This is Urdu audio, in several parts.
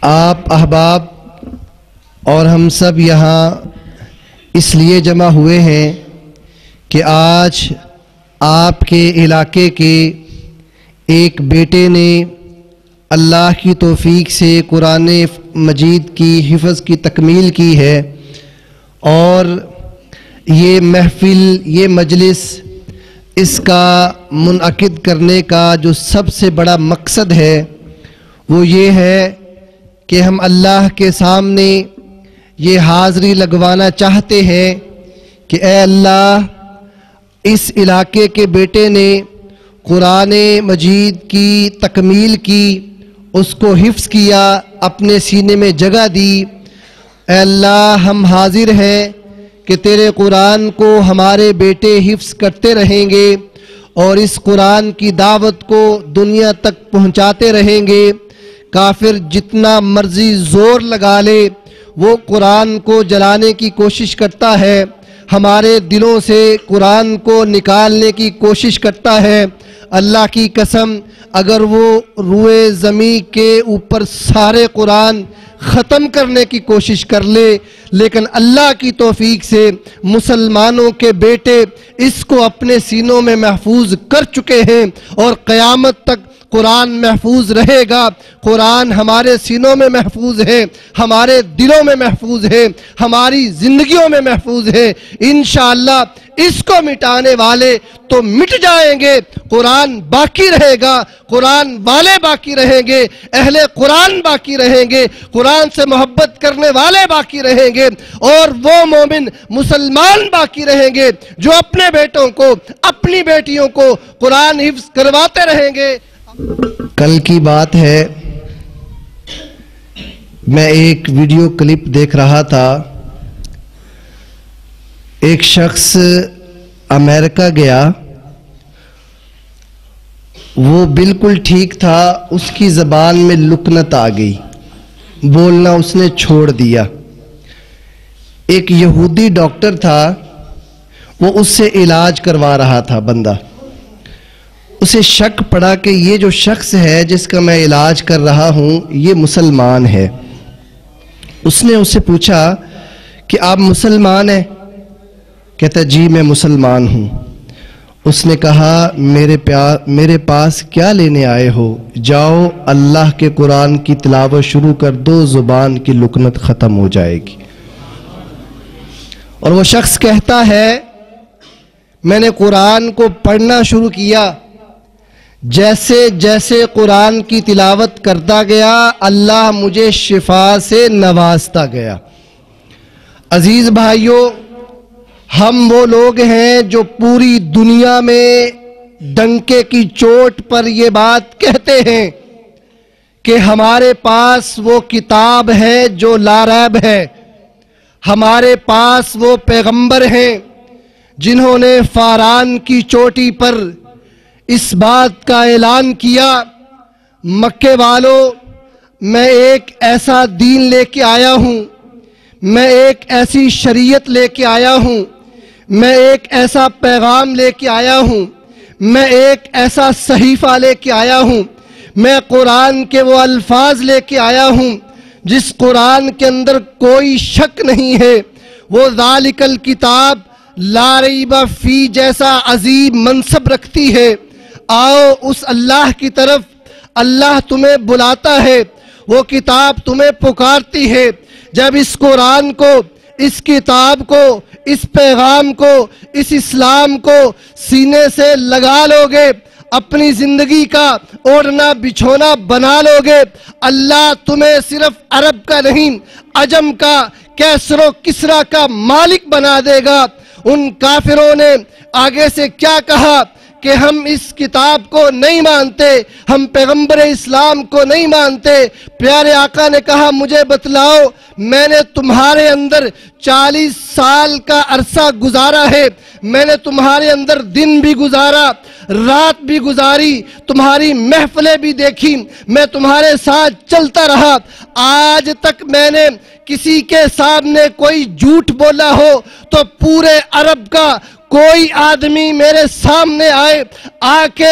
آپ احباب اور ہم سب یہاں اس لیے جمع ہوئے ہیں کہ آج آپ کے علاقے کے ایک بیٹے نے اللہ کی توفیق سے قرآن مجید کی حفظ کی تکمیل کی ہے، اور یہ محفل، یہ مجلس، اس کا منعقد کرنے کا جو سب سے بڑا مقصد ہے وہ یہ ہے کہ ہم اللہ کے سامنے یہ حاضری لگوانا چاہتے ہیں کہ اے اللہ، اس علاقے کے بیٹے نے قرآن مجید کی تکمیل کی، اس کو حفظ کیا، اپنے سینے میں جگہ دی۔ اے اللہ، ہم حاضر ہیں کہ تیرے قرآن کو ہمارے بیٹے حفظ کرتے رہیں گے اور اس قرآن کی دعوت کو دنیا تک پہنچاتے رہیں گے۔ کافر جتنا مرضی زور لگا لے، وہ قرآن کو جلانے کی کوشش کرتا ہے، ہمارے دلوں سے قرآن کو نکالنے کی کوشش کرتا ہے۔ اللہ کی قسم، اگر وہ روئے زمین کے اوپر سارے قرآن ختم کرنے کی کوشش کر لے، لیکن اللہ کی توفیق سے مسلمانوں کے بیٹے اس کو اپنے سینوں میں محفوظ کر چکے ہیں، اور قیامت تک قرآن محفوظ رہے گا۔ قرآن ہمارے سینوں میں محفوظ ہے، ہمارے دلوں میں محفوظ ہے، ہماری زندگیوں میں محفوظ ہے۔ انشاءاللہ اس کو مٹانے والے تو مٹ جائیں گے، قرآن باقی رہے گا، قرآن والے باقی رہیں گے، اہل قرآن باقی رہیں گے، قرآن سے محبت کرنے والے باقی رہیں گے، اور وہ مومن مسلمان باقی رہیں گے جو اپنے بیٹوں کو، اپنی بیٹیوں کو قرآن حفظ کرواتے رہیں گے۔ کل کی بات ہے، میں ایک ویڈیو کلپ دیکھ رہا تھا۔ ایک شخص امریکہ گیا، وہ بالکل ٹھیک تھا، اس کی زبان میں لکنت آ گئی، بولنا اس نے چھوڑ دیا۔ ایک یہودی ڈاکٹر تھا، وہ اس سے علاج کروا رہا تھا بندہ۔ اسے شک پڑا کہ یہ جو شخص ہے جس کا میں علاج کر رہا ہوں یہ مسلمان ہے۔ اس نے اس سے پوچھا کہ آپ مسلمان ہیں؟ کہتا جی میں مسلمان ہوں۔ اس نے کہا میرے پاس کیا لینے آئے ہو؟ جاؤ اللہ کے قرآن کی تلاوت شروع کر دو، زبان کی لکنت ختم ہو جائے گی۔ اور وہ شخص کہتا ہے میں نے قرآن کو پڑھنا شروع کیا، جیسے جیسے قرآن کی تلاوت کرتا گیا اللہ مجھے شفا سے نوازتا گیا۔ عزیز بھائیوں، ہم وہ لوگ ہیں جو پوری دنیا میں ڈنکے کی چوٹ پر یہ بات کہتے ہیں کہ ہمارے پاس وہ کتاب ہے جو لا ریب ہے، ہمارے پاس وہ پیغمبر ہیں جنہوں نے فاران کی چوٹی پر اس بات کا اعلان کیا، مکے والوں، میں ایک ایسا دین لے کے آیا ہوں، میں ایک ایسی شریعت لے کے آیا ہوں، میں ایک ایسا پیغام لے کے آیا ہوں، میں ایک ایسا صحیفہ لے کے آیا ہوں، میں قرآن کے وہ الفاظ لے کے آیا ہوں جس قرآن کے اندر کوئی شک نہیں ہے۔ وہ ذالک الکتاب لا ریب فی جیسا عظیم منصب رکھتی ہے۔ آؤ اس اللہ کی طرف، اللہ تمہیں بلاتا ہے، وہ کتاب تمہیں پکارتی ہے۔ جب اس قرآن کو، اس کتاب کو، اس پیغام کو، اس اسلام کو سینے سے لگا لو گے، اپنی زندگی کا اوڑھنا بچھونا بنا لو گے، اللہ تمہیں صرف عرب کا نہیں، عجم کا، کیسر و کسرا کا مالک بنا دے گا۔ ان کافروں نے آگے سے کیا کہا کہ ہم اس کتاب کو نہیں مانتے، ہم پیغمبر اسلام کو نہیں مانتے۔ پیارے آقا نے کہا مجھے بتلاؤ، میں نے تمہارے اندر 40 سال کا عرصہ گزارا ہے، میں نے تمہارے اندر دن بھی گزارا، رات بھی گزاری، تمہاری محفلیں بھی دیکھی، میں تمہارے ساتھ چلتا رہا۔ آج تک میں نے کسی کے سامنے کوئی جھوٹ بولا ہو تو پورے عرب کا کوئی آدمی میرے سامنے آئے، آ کے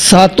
7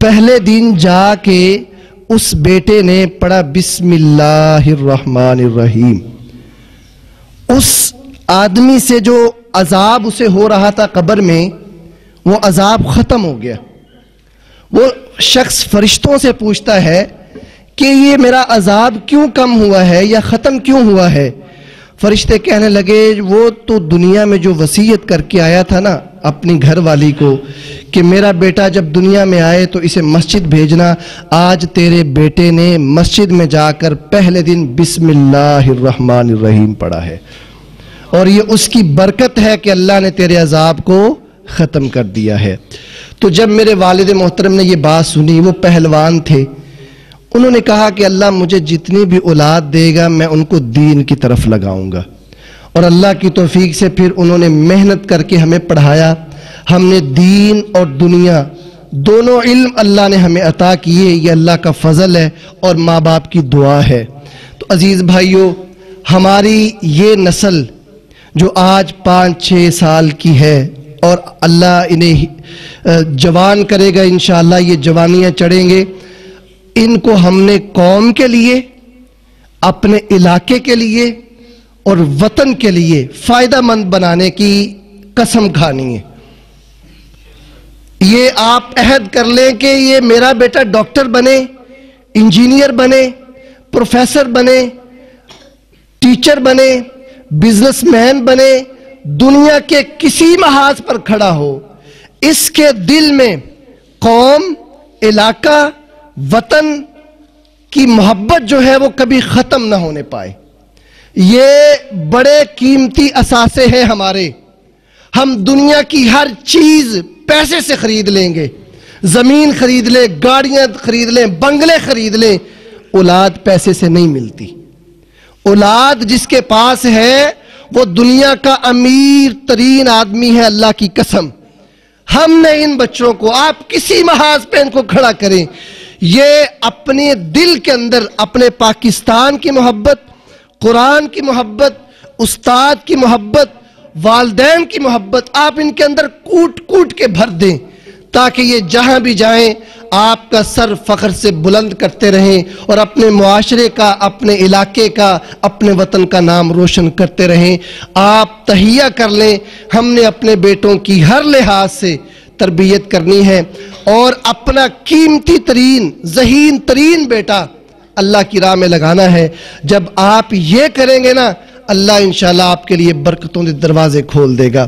پہلے دن جا کے اس بیٹے نے پڑھا بسم اللہ الرحمن الرحیم، اس آدمی سے جو عذاب اسے ہو رہا تھا قبر میں، وہ عذاب ختم ہو گیا۔ وہ شخص فرشتوں سے پوچھتا ہے کہ یہ میرا عذاب کیوں کم ہوا ہے یا ختم کیوں ہوا ہے؟ فرشتے کہنے لگے وہ تو دنیا میں جو وصیت کر کے آیا تھا نا اپنی گھر والی کو کہ میرا بیٹا جب دنیا میں آئے تو اسے مسجد بھیجنا، آج تیرے بیٹے نے مسجد میں جا کر پہلے دن بسم اللہ الرحمن الرحیم پڑھا ہے، اور یہ اس کی برکت ہے کہ اللہ نے تیرے عذاب کو ختم کر دیا ہے۔ تو جب میرے والد محترم نے یہ بات سنی، وہ پہلوان تھے، انہوں نے کہا کہ اللہ مجھے جتنی بھی اولاد دے گا میں ان کو دین کی طرف لگاؤں گا، اور اللہ کی توفیق سے پھر انہوں نے محنت کر کے ہمیں پڑھایا، ہم نے دین اور دنیا دونوں علم اللہ نے ہمیں عطا کیے، یہ اللہ کا فضل ہے اور ماں باپ کی دعا ہے۔ تو عزیز بھائیو، ہماری یہ نسل جو آج 5-6 سال کی ہے اور اللہ انہیں جوان کرے گا، انشاءاللہ یہ جوانیاں چڑھیں گے، ان کو ہم نے قوم کے لیے، اپنے علاقے کے لیے اور وطن کے لیے فائدہ مند بنانے کی قسم کھانی ہے۔ یہ آپ عہد کر لیں کہ یہ میرا بیٹا ڈاکٹر بنے، انجینئر بنے، پروفیسر بنے، ٹیچر بنے، بزنس مین بنے، دنیا کے کسی محاذ پر کھڑا ہو، اس کے دل میں قوم، علاقہ، وطن کی محبت جو ہے وہ کبھی ختم نہ ہونے پائے۔ یہ بڑے قیمتی اثاثے ہیں ہمارے۔ ہم دنیا کی ہر چیز پیسے سے خرید لیں گے، زمین خرید لیں، گاڑیاں خرید لیں، بنگلے خرید لیں، اولاد پیسے سے نہیں ملتی۔ اولاد جس کے پاس ہے وہ دنیا کا امیر ترین آدمی ہے، اللہ کی قسم۔ ہم نے ان بچوں کو، آپ کسی محاذ پہ ان کو کھڑا کریں، یہ اپنے دل کے اندر اپنے پاکستان کی محبت، قرآن کی محبت، استاد کی محبت، والدین کی محبت آپ ان کے اندر کوٹ کوٹ کے بھر دیں، تاکہ یہ جہاں بھی جائیں آپ کا سر فخر سے بلند کرتے رہیں اور اپنے معاشرے کا، اپنے علاقے کا، اپنے وطن کا نام روشن کرتے رہیں۔ آپ تہیہ کر لیں، ہم نے اپنے بیٹوں کی ہر لحاظ سے تربیت کرنی ہے، اور اپنا قیمتی ترین، ذہین ترین بیٹا اللہ کی راہ میں لگانا ہے۔ جب آپ یہ کریں گے نا، اللہ انشاءاللہ آپ کے لیے برکتوں کے دروازے کھول دے گا۔